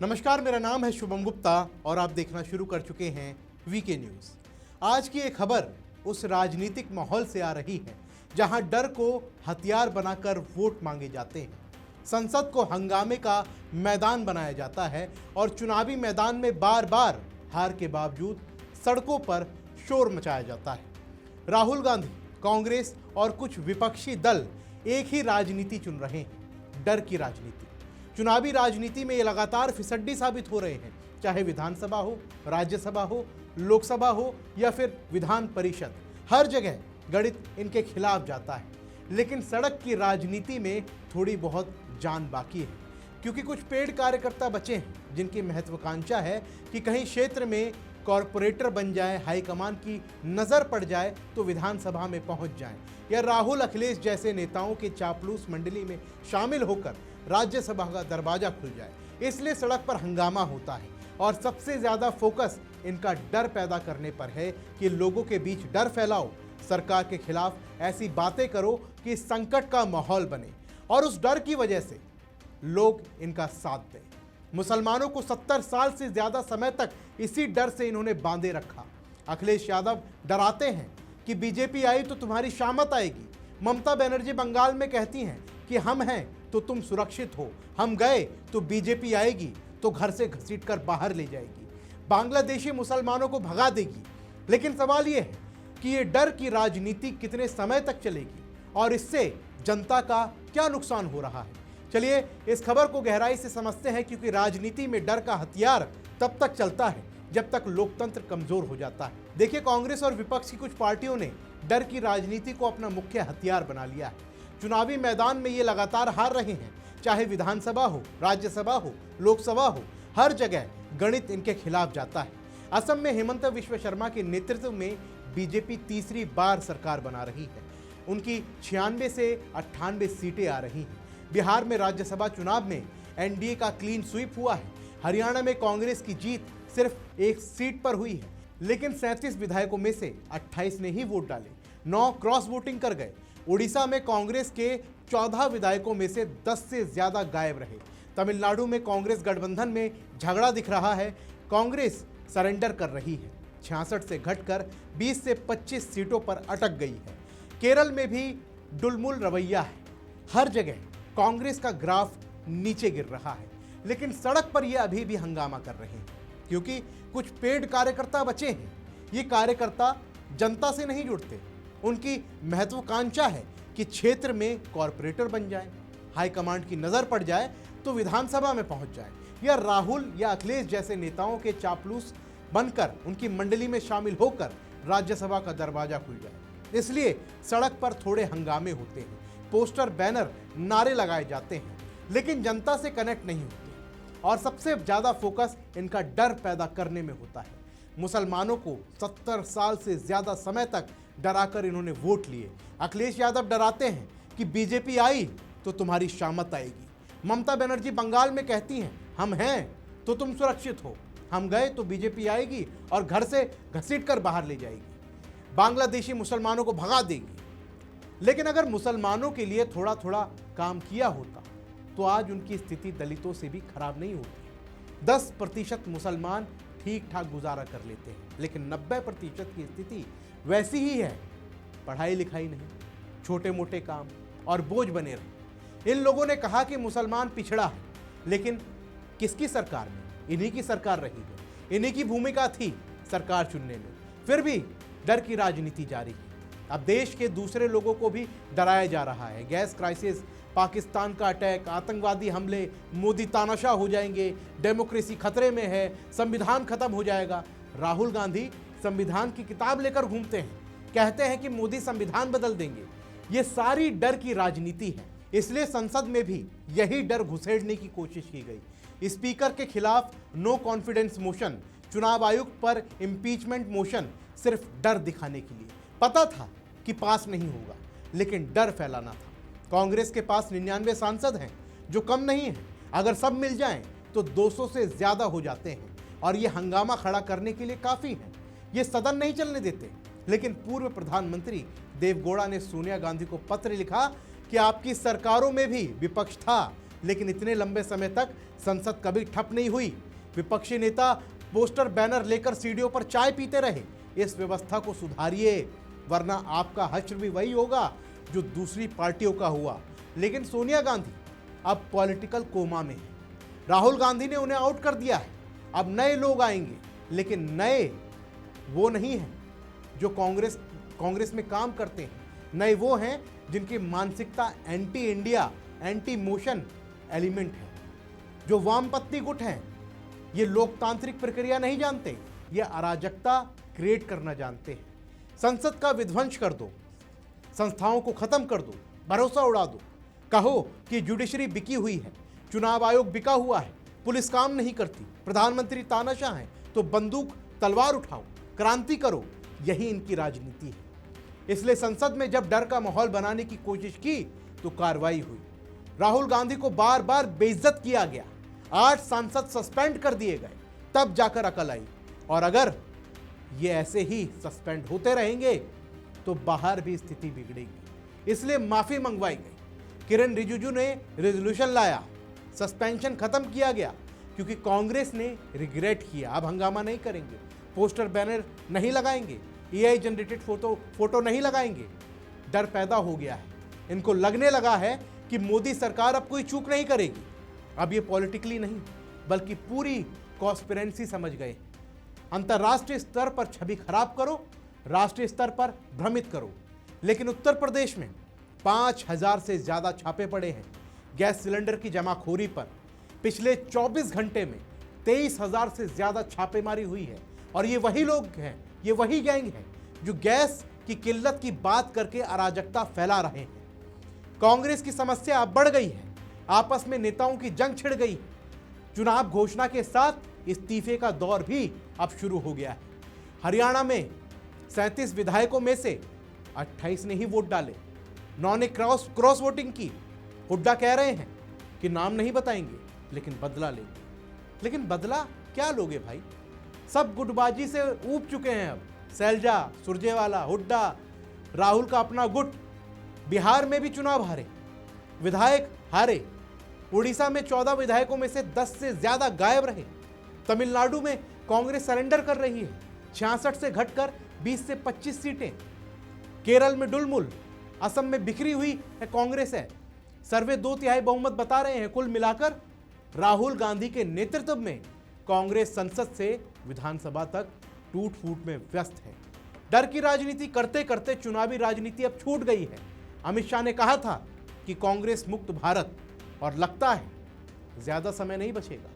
नमस्कार, मेरा नाम है शुभम गुप्ता और आप देखना शुरू कर चुके हैं वीके न्यूज। आज की एक खबर उस राजनीतिक माहौल से आ रही है जहां डर को हथियार बनाकर वोट मांगे जाते हैं, संसद को हंगामे का मैदान बनाया जाता है और चुनावी मैदान में बार बार हार के बावजूद सड़कों पर शोर मचाया जाता है। राहुल गांधी, कांग्रेस और कुछ विपक्षी दल एक ही राजनीति चुन रहे हैं, डर की राजनीति। चुनावी राजनीति में ये लगातार फिसड्डी साबित हो रहे हैं, चाहे विधानसभा हो, राज्यसभा हो, लोकसभा हो या फिर विधान परिषद। हर जगह गणित इनके खिलाफ जाता है। लेकिन सड़क की राजनीति में थोड़ी बहुत जान बाकी है, क्योंकि कुछ पेड कार्यकर्ता बचे हैं जिनकी महत्वाकांक्षा है कि कहीं क्षेत्र में कॉरपोरेटर बन जाए, हाईकमान की नज़र पड़ जाए तो विधानसभा में पहुंच जाए, या राहुल अखिलेश जैसे नेताओं के चापलूस मंडली में शामिल होकर राज्यसभा का दरवाजा खुल जाए। इसलिए सड़क पर हंगामा होता है और सबसे ज़्यादा फोकस इनका डर पैदा करने पर है कि लोगों के बीच डर फैलाओ, सरकार के खिलाफ ऐसी बातें करो कि संकट का माहौल बने और उस डर की वजह से लोग इनका साथ दें। मुसलमानों को 70 साल से ज़्यादा समय तक इसी डर से इन्होंने बांधे रखा। अखिलेश यादव डराते हैं कि बीजेपी आई तो तुम्हारी शामत आएगी। ममता बनर्जी बंगाल में कहती हैं कि हम हैं तो तुम सुरक्षित हो, हम गए तो बीजेपी आएगी तो घर से घसीटकर बाहर ले जाएगी, बांग्लादेशी मुसलमानों को भगा देगी। लेकिन सवाल यह है कि ये डर की राजनीति कितने समय तक चलेगी और इससे जनता का क्या नुकसान हो रहा है। चलिए इस खबर को गहराई से समझते हैं, क्योंकि राजनीति में डर का हथियार तब तक चलता है जब तक लोकतंत्र कमजोर हो जाता है। देखिए, कांग्रेस और विपक्ष की कुछ पार्टियों ने डर की राजनीति को अपना मुख्य हथियार बना लिया है। चुनावी मैदान में ये लगातार हार रहे हैं, चाहे विधानसभा हो, राज्यसभा हो, लोकसभा हो, हर जगह गणित इनके खिलाफ जाता है। असम में हिमंत विश्व शर्मा के नेतृत्व में बीजेपी तीसरी बार सरकार बना रही है। उनकी 96 से 98 सीटें आ रही हैं। बिहार में राज्यसभा चुनाव में एनडीए का क्लीन स्वीप हुआ है। हरियाणा में कांग्रेस की जीत सिर्फ एक सीट पर हुई है, लेकिन 37 विधायकों में से 28 ने ही वोट डाले, 9 क्रॉस वोटिंग कर गए। उड़ीसा में कांग्रेस के 14 विधायकों में से 10 से ज्यादा गायब रहे। तमिलनाडु में कांग्रेस गठबंधन में झगड़ा दिख रहा है, कांग्रेस सरेंडर कर रही है, 66 से घटकर 20 से 25 सीटों पर अटक गई है। केरल में भी डुलमुल रवैया है, हर जगह कांग्रेस का ग्राफ नीचे गिर रहा है। लेकिन सड़क पर ये अभी भी हंगामा कर रहे हैं, क्योंकि कुछ पेड कार्यकर्ता बचे हैं। ये कार्यकर्ता जनता से नहीं जुड़ते, उनकी महत्वाकांक्षा है कि क्षेत्र में कॉरपोरेटर बन जाए, हाईकमांड की नज़र पड़ जाए तो विधानसभा में पहुंच जाए, या राहुल या अखिलेश जैसे नेताओं के चापलूस बनकर उनकी मंडली में शामिल होकर राज्यसभा का दरवाजा खुल जाए। इसलिए सड़क पर थोड़े हंगामे होते हैं, पोस्टर, बैनर, नारे लगाए जाते हैं, लेकिन जनता से कनेक्ट नहीं होते और सबसे ज़्यादा फोकस इनका डर पैदा करने में होता है। मुसलमानों को 70 साल से ज़्यादा समय तक डराकर इन्होंने वोट लिए। अखिलेश यादव डराते हैं कि बीजेपी आई तो तुम्हारी शामत आएगी। ममता बनर्जी बंगाल में कहती हैं हम हैं तो तुम सुरक्षित हो, हम गए तो बीजेपी आएगी और घर से घसीटकर बाहर ले जाएगी, बांग्लादेशी मुसलमानों को भगा देगी। लेकिन अगर मुसलमानों के लिए थोड़ा थोड़ा काम किया होता तो आज उनकी स्थिति दलितों से भी खराब नहीं होती। 10% मुसलमान ठीक ठाक गुजारा कर लेते हैं, लेकिन 90% की स्थिति वैसी ही है, पढ़ाई लिखाई नहीं, छोटे मोटे काम और बोझ बने रहे। इन लोगों ने कहा कि मुसलमान पिछड़ा है, लेकिन किसकी सरकार में? इन्हीं की सरकार रही है, इन्हीं की भूमिका थी सरकार चुनने में, फिर भी डर की राजनीति जारी है। अब देश के दूसरे लोगों को भी डराया जा रहा है। गैस क्राइसिस, पाकिस्तान का अटैक, आतंकवादी हमले, मोदी तानाशाह हो जाएंगे, डेमोक्रेसी खतरे में है, संविधान खत्म हो जाएगा। राहुल गांधी संविधान की किताब लेकर घूमते हैं, कहते हैं कि मोदी संविधान बदल देंगे। ये सारी डर की राजनीति है, इसलिए संसद में भी यही डर घुसेड़ने की कोशिश की गई। स्पीकर के खिलाफ नो कॉन्फिडेंस मोशन, चुनाव आयुक्त पर इम्पीचमेंट मोशन, सिर्फ डर दिखाने के लिए। पता था कि पास नहीं होगा, लेकिन डर फैलाना था। कांग्रेस के पास 99 सांसद हैं, जो कम नहीं है। अगर सब मिल जाएं तो 200 से ज्यादा हो जाते हैं और ये हंगामा खड़ा करने के लिए काफी है। ये सदन नहीं चलने देते। लेकिन पूर्व प्रधानमंत्री देवगौड़ा ने सोनिया गांधी को पत्र लिखा कि आपकी सरकारों में भी विपक्ष था, लेकिन इतने लंबे समय तक संसद कभी ठप नहीं हुई। विपक्षी नेता पोस्टर बैनर लेकर सीढ़ियों पर चाय पीते रहे। इस व्यवस्था को सुधारिए, वरना आपका हश्र भी वही होगा जो दूसरी पार्टियों का हुआ। लेकिन सोनिया गांधी अब पॉलिटिकल कोमा में है। राहुल गांधी ने उन्हें आउट कर दिया है। अब नए लोग आएंगे, लेकिन नए वो नहीं हैं जो कांग्रेस में काम करते हैं। नए वो हैं जिनकी मानसिकता anti India, anti motion element है, जो वामपंथी गुट हैं। ये लोकतांत्रिक प्रक्रिया नहीं जानते, ये अराजकता क्रिएट करना जानते हैं। संसद का विध्वंस कर दो, संस्थाओं को खत्म कर दो, भरोसा उड़ा दो। कहो कि जुडिशरी बिकी हुई है, चुनाव आयोग बिका हुआ है, पुलिस काम नहीं करती, प्रधानमंत्री तानाशाह हैं, तो बंदूक तलवार उठाओ, क्रांति करो। यही इनकी राजनीति है। इसलिए संसद में जब डर का माहौल बनाने की कोशिश की तो कार्रवाई हुई। राहुल गांधी को बार बार बेइज्जत किया गया, 8 सांसद सस्पेंड कर दिए गए, तब जाकर अकल आई। और अगर ये ऐसे ही सस्पेंड होते रहेंगे तो बाहर भी स्थिति बिगड़ेगी। इसलिए माफी मंगवाई गई। किरण रिजिजू ने रेजोल्यूशन लाया, सस्पेंशन खत्म किया गया, क्योंकि कांग्रेस ने रिग्रेट किया। अब हंगामा नहीं करेंगे, पोस्टर बैनर नहीं लगाएंगे, एआई जनरेटेड फोटो नहीं लगाएंगे। डर पैदा हो गया है। इनको लगने लगा है कि मोदी सरकार अब कोई चूक नहीं करेगी। अब ये पॉलिटिकली नहीं बल्कि पूरी कॉन्स्पिरेंसी समझ गए। अंतर्राष्ट्रीय स्तर पर छवि खराब करो, राष्ट्रीय स्तर पर भ्रमित करो। लेकिन उत्तर प्रदेश में 5000 से ज्यादा छापे पड़े हैं गैस सिलेंडर की जमाखोरी पर। पिछले 24 घंटे में 23,000 से ज्यादा छापेमारी हुई है। और ये वही लोग हैं, ये वही गैंग हैं जो गैस की किल्लत की बात करके अराजकता फैला रहे हैं। कांग्रेस की समस्या अब बढ़ गई है, आपस में नेताओं की जंग छिड़ गई है। चुनाव घोषणा के साथ इस्तीफे का दौर भी अब शुरू हो गया है। हरियाणा में 37 विधायकों में से 28 ने ही वोट डाले, 9 ने क्रॉस वोटिंग की। हुड्डा कह रहे हैं कि नाम नहीं बताएंगे लेकिन बदला लेंगे। लेकिन बदला क्या लोगे भाई? सब गुटबाजी से ऊब चुके हैं। अब सैलजा, सुरजेवाला, हुड्डा, राहुल का अपना गुट। बिहार में भी चुनाव हारे, विधायक हारे। उड़ीसा में 14 विधायकों में से 10 से ज्यादा गायब रहे। तमिलनाडु में कांग्रेस सरेंडर कर रही है, 66 से घटकर 20 से 25 सीटें। केरल में डुलमुल, असम में बिखरी हुई है कांग्रेस है। सर्वे 2/3 बहुमत बता रहे हैं। कुल मिलाकर राहुल गांधी के नेतृत्व में कांग्रेस संसद से विधानसभा तक टूट फूट में व्यस्त है। डर की राजनीति करते करते चुनावी राजनीति अब छूट गई है। अमित शाह ने कहा था कि कांग्रेस मुक्त भारत, और लगता है ज्यादा समय नहीं बचेगा।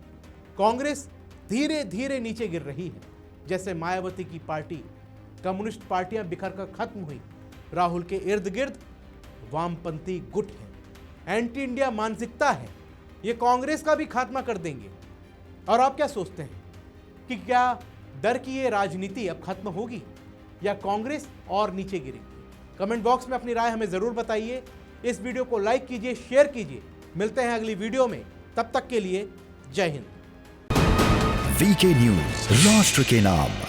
कांग्रेस धीरे धीरे नीचे गिर रही है। जैसे मायावती की पार्टी, कम्युनिस्ट पार्टियां बिखर कर खत्म हुई, राहुल के इर्द गिर्द वामपंथी गुट है, एंटी इंडिया मानसिकता है। ये कांग्रेस का भी खात्मा कर देंगे। और आप क्या सोचते हैं कि क्या डर की ये राजनीति अब खत्म होगी या कांग्रेस और नीचे गिरेगी? कमेंट बॉक्स में अपनी राय हमें जरूर बताइए। इस वीडियो को लाइक कीजिए, शेयर कीजिए। मिलते हैं अगली वीडियो में, तब तक के लिए जय हिंद। वीके न्यूज, राष्ट्र के नाम।